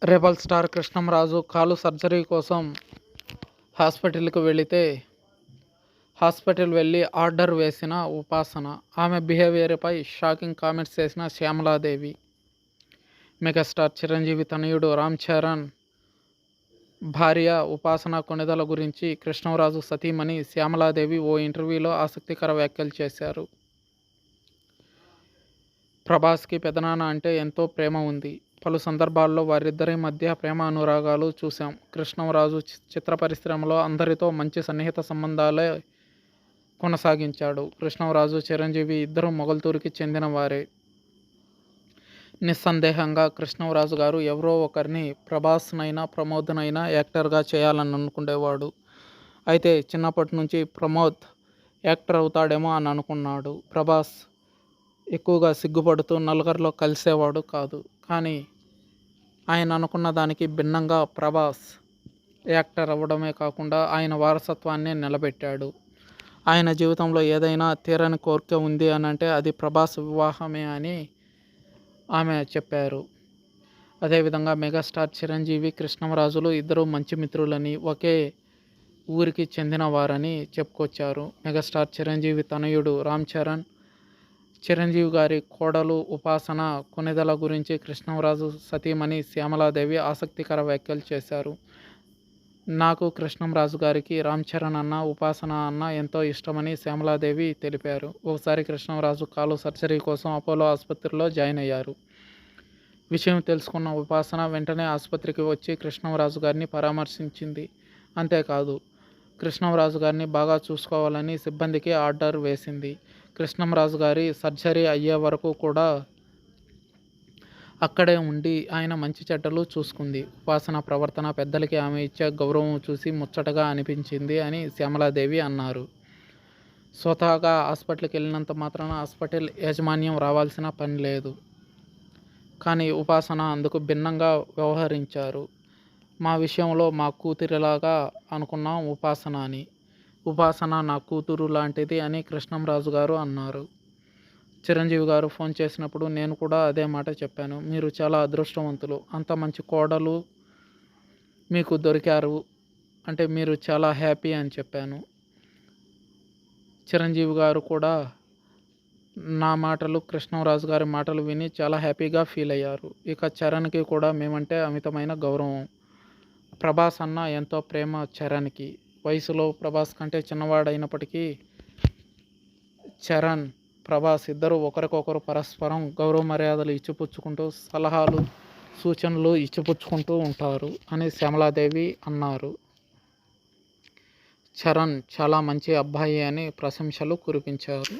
Rebel star Krishnamraju కాలు surgery కోసం హాస్పిటల్కి వెళితే హాస్పిటల్ వెళ్ళి ఆర్డర్ వేసిన ఉపాసన, ఆమె బిహేవియర్పై షాకింగ్ కామెంట్స్ చేసిన శ్యామలాదేవి. మెగాస్టార్ చిరంజీవి తనయుడు రామ్ చరణ్ భార్య ఉపాసన కొణిదల గురించి కృష్ణంరాజు సతీమణి శ్యామలాదేవి ఓ ఇంటర్వ్యూలో ఆసక్తికర వ్యాఖ్యలు చేశారు. ప్రభాస్కి పెదనాన్న అంటే ఎంతో ప్రేమ ఉంది. పలు సందర్భాల్లో వారిద్దరి మధ్య ప్రేమ అనురాగాలు చూశాం. కృష్ణంరాజు చిత్ర పరిశ్రమలో అందరితో మంచి సన్నిహిత సంబంధాలే కొనసాగించాడు. కృష్ణంరాజు, చిరంజీవి ఇద్దరు మొగల్తూరుకి చెందిన వారే. నిస్సందేహంగా కృష్ణంరాజు గారు ఎవరో ఒకరిని ప్రభాస్నైనా ప్రమోద్నైనా యాక్టర్గా చేయాలని అనుకునేవాడు. అయితే చిన్నప్పటి నుంచి ప్రమోద్ యాక్టర్ అవుతాడేమో అని అనుకున్నాడు. ప్రభాస్ ఎక్కువగా సిగ్గుపడుతూ నలుగురిలో కలిసేవాడు కాదు. కానీ ఆయన అనుకున్న దానికి భిన్నంగా ప్రభాస్ యాక్టర్ అవ్వడమే కాకుండా ఆయన వారసత్వాన్ని నిలబెట్టాడు. ఆయన జీవితంలో ఏదైనా తీరని కోరిక ఉంది అని అంటే అది ప్రభాస్ వివాహమే అని ఆమె చెప్పారు. అదేవిధంగా మెగాస్టార్ చిరంజీవి, కృష్ణంరాజులు ఇద్దరు మంచి మిత్రులని, ఒకే ఊరికి చెందిన వారని చెప్పుకొచ్చారు. మెగాస్టార్ చిరంజీవి తనయుడు రామ్ చరణ్, చిరంజీవి గారి కోడలు ఉపాసన కొణిదల గురించి కృష్ణంరాజు సతీమణి శ్యామలాదేవి ఆసక్తికర వ్యాఖ్యలు చేశారు. నాకు కృష్ణంరాజు గారికి రామ్ చరణ్ అన్న, ఉపాసన అన్న ఎంతో ఇష్టమని శ్యామలాదేవి తెలిపారు. ఒకసారి కృష్ణంరాజు కాలు సర్జరీ కోసం అపోలో ఆసుపత్రిలో జాయిన్ అయ్యారు. విషయం తెలుసుకున్న ఉపాసన వెంటనే ఆసుపత్రికి వచ్చి కృష్ణంరాజు గారిని పరామర్శించింది. అంతేకాదు, కృష్ణంరాజు గారిని బాగా చూసుకోవాలని సిబ్బందికి ఆర్డర్ వేసింది. కృష్ణంరాజు గారి సర్జరీ అయ్యే వరకు కూడా అక్కడే ఉండి ఆయన మంచి చెడ్డలు చూసుకుంది. ఉపాసన ప్రవర్తన, పెద్దలకి ఆమె ఇచ్చే గౌరవం చూసి ముచ్చటగా అనిపించింది అని శ్యామలాదేవి అన్నారు. స్వతహాగా హాస్పిటల్కి వెళ్ళినంత మాత్రాన హాస్పిటల్ యాజమాన్యం రావాల్సిన పని లేదు. కానీ ఉపాసన అందుకు భిన్నంగా వ్యవహరించారు. మా విషయంలో మా కూతురిలాగా అనుకున్నాం ఉపాసన అని. ఉపాసన నా కూతురు లాంటిది అని కృష్ణంరాజు గారు అన్నారు. చిరంజీవి గారు ఫోన్ చేసినప్పుడు నేను కూడా అదే మాట చెప్పాను. మీరు చాలా అదృష్టవంతులు, అంత మంచి కోడలు మీకు దొరికారు అంటే మీరు చాలా హ్యాపీ అని చెప్పాను. చిరంజీవి గారు కూడా నా మాటలు, కృష్ణంరాజు గారి మాటలు విని చాలా హ్యాపీగా ఫీల్ అయ్యారు. ఇక చరణ్కి కూడా మేమంటే అమితమైన గౌరవం. ప్రభాస్ అన్న ఎంతో ప్రేమ చరణ్కి. వయసులో ప్రభాస్ కంటే చిన్నవాడైనప్పటికీ చరణ్, ప్రభాస్ ఇద్దరు ఒకరికొకరు పరస్పరం గౌరవ మర్యాదలు ఇచ్చిపుచ్చుకుంటూ, సలహాలు, సూచనలు ఇచ్చిపుచ్చుకుంటూ ఉంటారు అని శ్యామలాదేవి అన్నారు. చరణ్ చాలా మంచి అబ్బాయి అని ప్రశంసలు కురిపించారు.